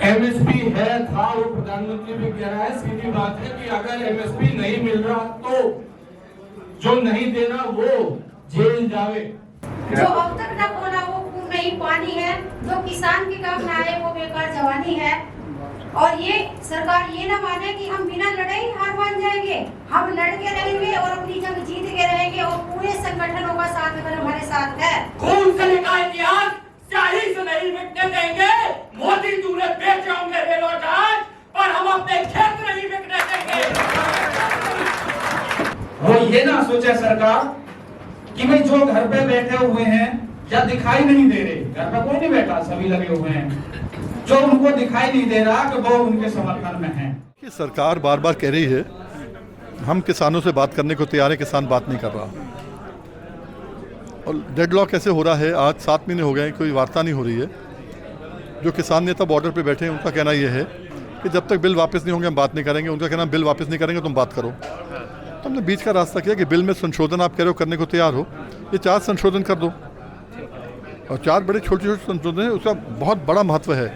MSP है था, वो प्रधानमंत्री भी कह रहा है, सीधी बात है कि अगर एमएसपी नहीं मिल रहा तो जो नहीं दे रहा वो जेल जावे। जो अब तक न बोला वो खून नहीं पानी है, जो किसान के काम न आए वो बेकार जवानी है। और ये सरकार ये ना माने कि हम बिना लड़ाई हार मान जाएंगे, हम लड़के रहेंगे और अपनी जंग जीत के रहेंगे और पूरे संगठनों का साथ अगर हमारे साथ है। खून से लिखा इतिहास स्याही से नहीं मिटने देंगे। मोदी दूल्हे बेच होंगे रेल और जहाज, पर हम अपने खेत नहीं बिकने देंगे। वो ये ना सोचे सरकार कि भाई जो घर पे बैठे हुए हैं या दिखाई नहीं दे रहे, घर पे कोई नहीं बैठा, सभी लगे हुए हैं, जो उनको दिखाई नहीं दे रहा कि वो उनके समर्थन में है। कि सरकार बार बार कह रही है हम किसानों से बात करने को तैयार है, किसान बात नहीं कर रहा और डेडलॉक कैसे हो रहा है। आज 7 महीने हो गए, कोई वार्ता नहीं हो रही है। जो किसान नेता बॉर्डर पे बैठे हैं उनका कहना यह है कि जब तक बिल वापस नहीं होंगे हम बात नहीं करेंगे। उनका कहना बिल वापस नहीं करेंगे तुम बात करो। तो हमने बीच का रास्ता किया कि बिल में संशोधन आप कह रहे हो करने को तैयार हो, ये 4 संशोधन कर दो। और 4 बड़े छोटे छोटे संशोधन हैं, उसका बहुत बड़ा महत्व है।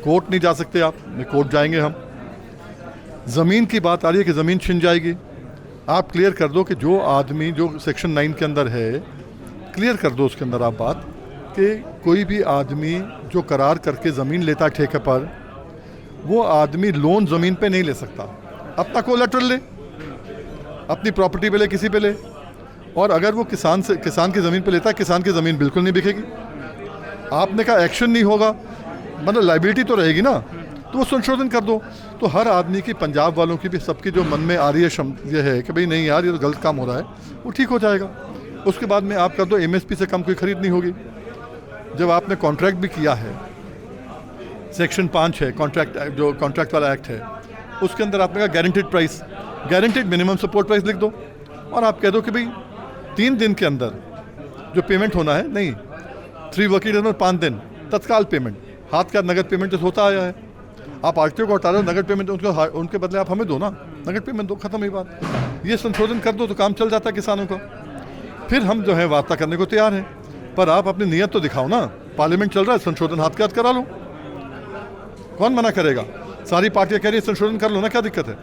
कोर्ट नहीं जा सकते आप, कोर्ट जाएंगे हम। ज़मीन की बात आ रही है कि ज़मीन छिन जाएगी, आप क्लियर कर दो कि जो आदमी जो सेक्शन 9 के अंदर है, क्लियर कर दो उसके अंदर आप बात कि कोई भी आदमी जो करार करके ज़मीन लेता है ठेके पर, वो आदमी लोन ज़मीन पे नहीं ले सकता। अपना कोलैटरल ले, अपनी प्रॉपर्टी पे ले, किसी पे ले। और अगर वो किसान की ज़मीन पे लेता है, किसान की ज़मीन बिल्कुल नहीं बिकेगी। आपने कहा एक्शन नहीं होगा, मतलब लाइबिलिटी तो रहेगी ना, तो वो संशोधन कर दो। तो हर आदमी की, पंजाब वालों की भी, सबकी जो मन में आ रही है ये है कि भाई नहीं यार ये तो गलत काम हो रहा है, वो ठीक हो जाएगा। उसके बाद में आप कर दो एमएसपी से कम कोई खरीद नहीं होगी। जब आपने कॉन्ट्रैक्ट भी किया है, सेक्शन 5 है कॉन्ट्रैक्ट, जो कॉन्ट्रैक्ट वाला एक्ट है, उसके अंदर आपने कहा guaranteed price, guaranteed minimum support price लिख दो और आप कह दो कि भाई 3 दिन के अंदर जो पेमेंट होना है, नहीं 3 वर्किंग डेज में 5 दिन तत्काल पेमेंट, हाथ का नगद पेमेंट जैसे होता आया है। आप आरटीओ को हटा रहे हो, नगद पेमेंट उनके बदले आप हमें दो ना, नगद पेमेंट दो, खत्म ही बात। ये संशोधन कर दो तो काम चल जाता है किसानों का। फिर हम जो है वार्ता करने को तैयार हैं, पर आप अपनी नीयत तो दिखाओ ना। पार्लियामेंट चल रहा है, संशोधन हाथ के हाथ करा लो, कौन मना करेगा। सारी पार्टियां कह रही है संशोधन कर लो ना, क्या दिक्कत है।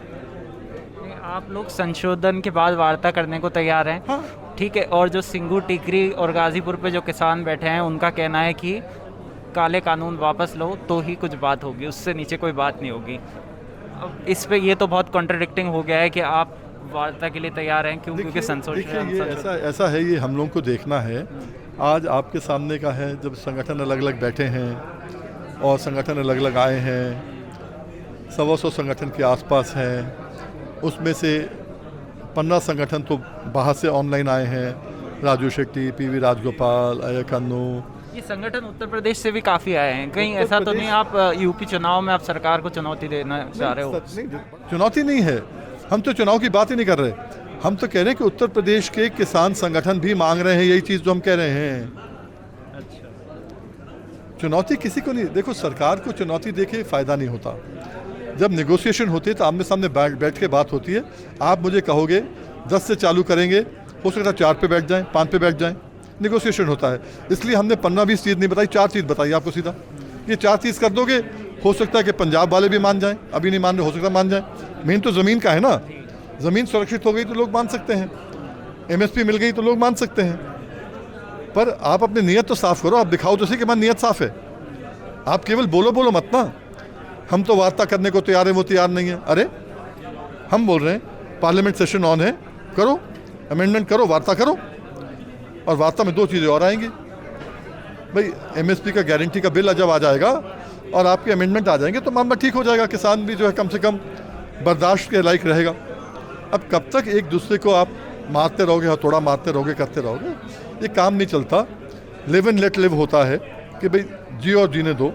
आप लोग संशोधन के बाद वार्ता करने को तैयार हैं, हाँ। ठीक है। और जो सिंगू, टिकरी और गाजीपुर पे जो किसान बैठे हैं उनका कहना है कि काले कानून वापस लो तो ही कुछ बात होगी, उससे नीचे कोई बात नहीं होगी। अब इस पे ये तो बहुत कॉन्ट्रडिक्टिंग हो गया है कि आप वार्ता के लिए तैयार हैं क्योंकि संशोधन ऐसा है, ये हम लोगों को देखना है। आज आपके सामने का है, जब संगठन अलग अलग बैठे हैं और संगठन अलग अलग आए हैं, 100 संगठन के आसपास हैं, उसमें से 15 संगठन तो बाहर से ऑनलाइन आए हैं, राजू शेट्टी, पीवी राजगोपाल, अजय कन्नू। ये संगठन उत्तर प्रदेश से भी काफ़ी आए हैं। कहीं ऐसा तो नहीं आप यूपी चुनाव में आप सरकार को चुनौती देना चाह रहे हो? चुनौती नहीं है, हम तो चुनाव की बात ही नहीं कर रहे। हम तो कह रहे हैं कि उत्तर प्रदेश के किसान संगठन भी मांग रहे हैं यही चीज़ जो हम कह रहे हैं। अच्छा, चुनौती किसी को नहीं, देखो सरकार को चुनौती देके फ़ायदा नहीं होता। जब नेगोशिएशन होती है तो आमने सामने बैठ के बात होती है। आप मुझे कहोगे 10 से चालू करेंगे, हो सकता है 4 पे बैठ जाएं, 5 पे बैठ जाएं, नेगोशिएशन होता है। इसलिए हमने 15-20 चीज़ नहीं बताई, 4 चीज़ बताई आपको सीधा। ये 4 चीज़ कर दोगे, हो सकता है कि पंजाब वाले भी मान जाएं, अभी नहीं मान रहे, हो सकता है मान जाएं। मेन तो ज़मीन का है ना, ज़मीन सुरक्षित हो गई तो लोग मान सकते हैं, एमएसपी मिल गई तो लोग मान सकते हैं। पर आप अपनी नीयत तो साफ़ करो, आप दिखाओ तो सही कि हमारी नीयत साफ़ है। आप केवल बोलो मत ना, हम तो वार्ता करने को तैयार हैं, वो तैयार नहीं है। अरे हम बोल रहे हैं पार्लियामेंट सेशन ऑन है, करो अमेंडमेंट करो, वार्ता करो। और वार्ता में 2 चीज़ें और आएंगी भाई, एमएसपी का गारंटी का बिल जब आ जाएगा और आपके अमेंडमेंट आ जाएंगे तो मामला ठीक हो जाएगा। किसान भी जो है कम से कम बर्दाश्त के लायक रहेगा। अब कब तक एक दूसरे को आप मारते रहोगे, हथौड़ा मारते रहोगे, करते रहोगे, ये काम नहीं चलता। लिव एंड लेट लिव होता है कि भाई जी और जीने दो।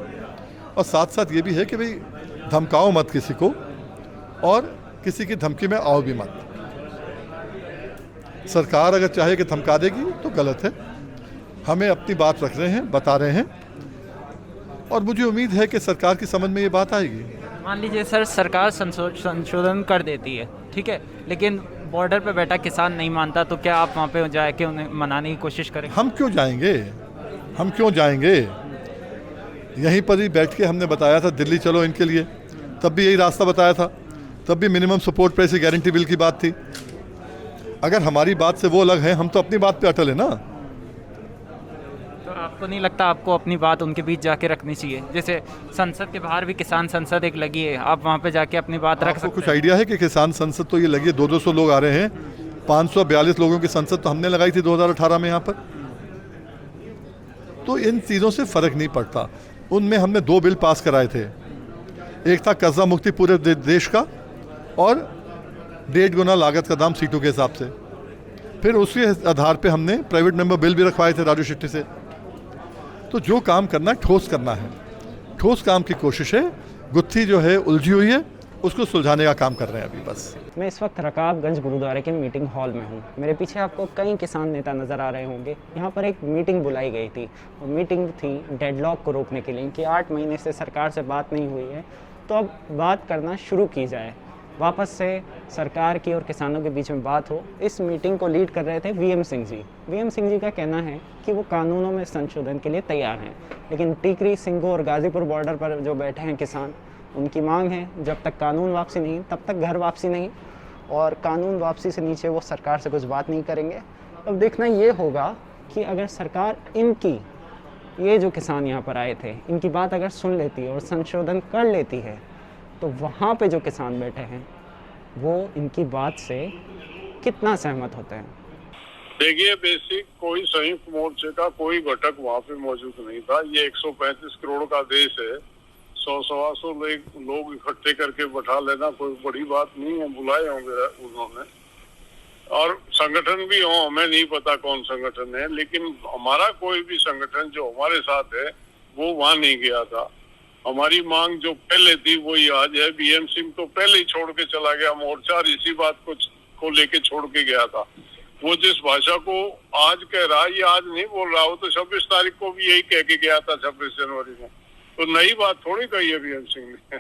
और साथ साथ ये भी है कि भाई धमकाओ मत किसी को, और किसी की धमकी में आओ भी मत। सरकार अगर चाहे कि धमका देगी तो गलत है। हमें अपनी बात रख रहे हैं, बता रहे हैं, और मुझे उम्मीद है कि सरकार की समझ में ये बात आएगी। मान लीजिए सर, सरकार संशोधन कर देती है, ठीक है, लेकिन बॉर्डर पे बैठा किसान नहीं मानता, तो क्या आप वहाँ पे जाके उन्हें मनाने की कोशिश करें? हम क्यों जाएंगे, हम क्यों जाएंगे। यहीं पर ही बैठ के हमने बताया था दिल्ली चलो इनके लिए, तब भी यही रास्ता बताया था, तब भी minimum support price guarantee bill की बात थी। अगर हमारी बात से वो अलग है, हम तो अपनी बात पे अटल है ना। तो आपको नहीं लगता आपको अपनी बात उनके बीच जाके रखनी चाहिए? जैसे संसद के बाहर भी किसान संसद एक लगी है, आप वहाँ पे जाके अपनी बात रख आपको सकते कुछ आइडिया है कि किसान संसद तो ये लगी है, 200 लोग आ रहे हैं, 542 लोगों की संसद तो हमने लगाई थी 2018 में यहाँ पर। तो इन चीज़ों से फ़र्क नहीं पड़ता। उनमें हमने 2 बिल पास कराए थे, एक था कर्जा मुक्ति पूरे देश का और 1.5 गुना लागत का दाम सीटों के हिसाब से। फिर उसी आधार पे हमने प्राइवेट मेंबर बिल भी रखवाए थे राजू शेट्टी से। तो जो काम करना है ठोस करना है, ठोस काम की कोशिश है। गुत्थी जो है उलझी हुई है, उसको सुलझाने का काम कर रहे हैं अभी बस। मैं इस वक्त रकाबगंज गुरुद्वारे के मीटिंग हॉल में हूँ। मेरे पीछे आपको कई किसान नेता नज़र आ रहे होंगे। यहाँ पर एक मीटिंग बुलाई गई थी और मीटिंग थी डेडलॉक को रोकने के लिए कि 8 महीने से सरकार से बात नहीं हुई है, तो अब बात करना शुरू की जाए, वापस से सरकार की और किसानों के बीच में बात हो। इस मीटिंग को लीड कर रहे थे वीएम सिंह जी। वीएम सिंह जी का कहना है कि वो कानूनों में संशोधन के लिए तैयार हैं, लेकिन टीकरी, सिंगो और गाजीपुर बॉर्डर पर जो बैठे हैं किसान, उनकी मांग है जब तक कानून वापसी नहीं तब तक घर वापसी नहीं, और कानून वापसी से नीचे वो सरकार से कुछ बात नहीं करेंगे। अब देखना ये होगा कि अगर सरकार इनकी, ये जो किसान यहाँ पर आए थे, इनकी बात अगर सुन लेती है और संशोधन कर लेती है, तो वहाँ पे जो किसान बैठे हैं वो इनकी बात से कितना सहमत होते हैं। देखिए, बेसिक कोई संयुक्त मोर्चे का कोई घटक वहाँ पे मौजूद नहीं था। ये 135 करोड़ का देश है, 100-125 लोग इकट्ठे करके बैठा लेना कोई बड़ी बात नहीं है। बुलाए होंगे उन्होंने, और संगठन भी हो, हमें नहीं पता कौन संगठन है, लेकिन हमारा कोई भी संगठन जो हमारे साथ है वो वहाँ नहीं गया था। हमारी मांग जो पहले थी वही आज है। वीएम सिंह तो पहले ही छोड़ के चला गया मोर्चा, और इसी बात को लेके छोड़ के गया था। वो जिस भाषा को आज कह रहा है, ये आज नहीं बोल रहा, वो तो 26 तारीख को भी यही कह के गया था, 26 जनवरी में। तो नई बात थोड़ी कही है वीएम सिंह ने।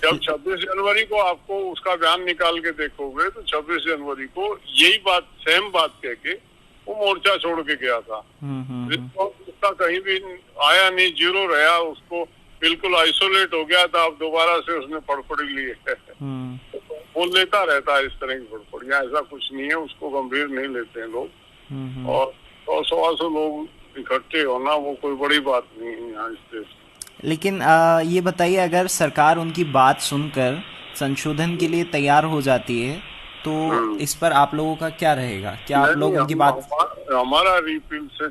जब 26 जनवरी को आपको उसका बयान निकाल के देखोगे तो 26 जनवरी को यही बात, सेम बात कह के वो मोर्चा छोड़ के गया था। उसका कहीं भी आया नहीं, जीरो रहा, उसको बिल्कुल आइसोलेट हो गया था। अब दोबारा से उसने फड़फड़ी ली है। वो लेता रहता है इस तरह की फड़फड़ियां, ऐसा कुछ नहीं है, उसको गंभीर नहीं लेते हैं लोग। और 100-125 लोग इकट्ठे होना वो कोई बड़ी बात नहीं है यहाँ इस देश। लेकिन ये बताइए, अगर सरकार उनकी बात सुनकर संशोधन के लिए तैयार हो जाती है तो इस पर आप लोगों का क्या रहेगा? क्या आप लोग उनकी बात? हमारा रिपील से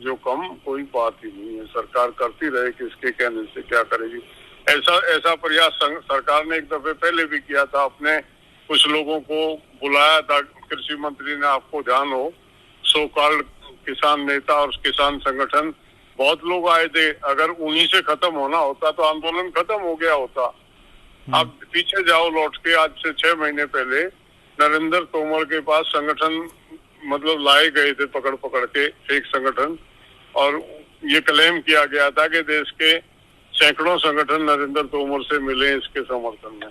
जो कम कोई बात ही नहीं है। सरकार करती रहे, किसके कहने से क्या करेगी। ऐसा प्रयास सरकार ने एक दफे पहले भी किया था। अपने कुछ लोगों को बुलाया था कृषि मंत्री ने, आपको ध्यान हो, सो कॉल्ड किसान नेता और किसान संगठन, बहुत लोग आए थे। अगर उन्हीं से खत्म होना होता तो आंदोलन खत्म हो गया होता। आप पीछे जाओ लौट के, आज से 6 महीने पहले नरेंद्र तोमर के पास संगठन मतलब लाए गए थे पकड़ के एक संगठन, और ये क्लेम किया गया था कि देश के सैकड़ों संगठन नरेंद्र तोमर से मिले इसके समर्थन में।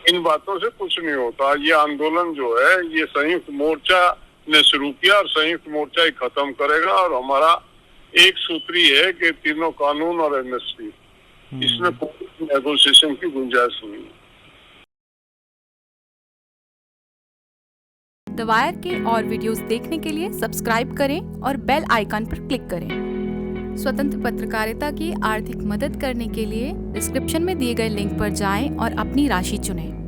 इन बातों से कुछ नहीं होता। ये आंदोलन जो है ये संयुक्त मोर्चा ने शुरू किया और संयुक्त मोर्चा ही खत्म करेगा। और हमारा एक सूत्री है कि तीनों कानून और एमएसपी, इसमें कोई नेगोशिएशन की गुंजाइश नहीं है। द वायर के और वीडियोस देखने के लिए सब्सक्राइब करें और बेल आइकन पर क्लिक करें। स्वतंत्र पत्रकारिता की आर्थिक मदद करने के लिए डिस्क्रिप्शन में दिए गए लिंक पर जाएं और अपनी राशि चुनें।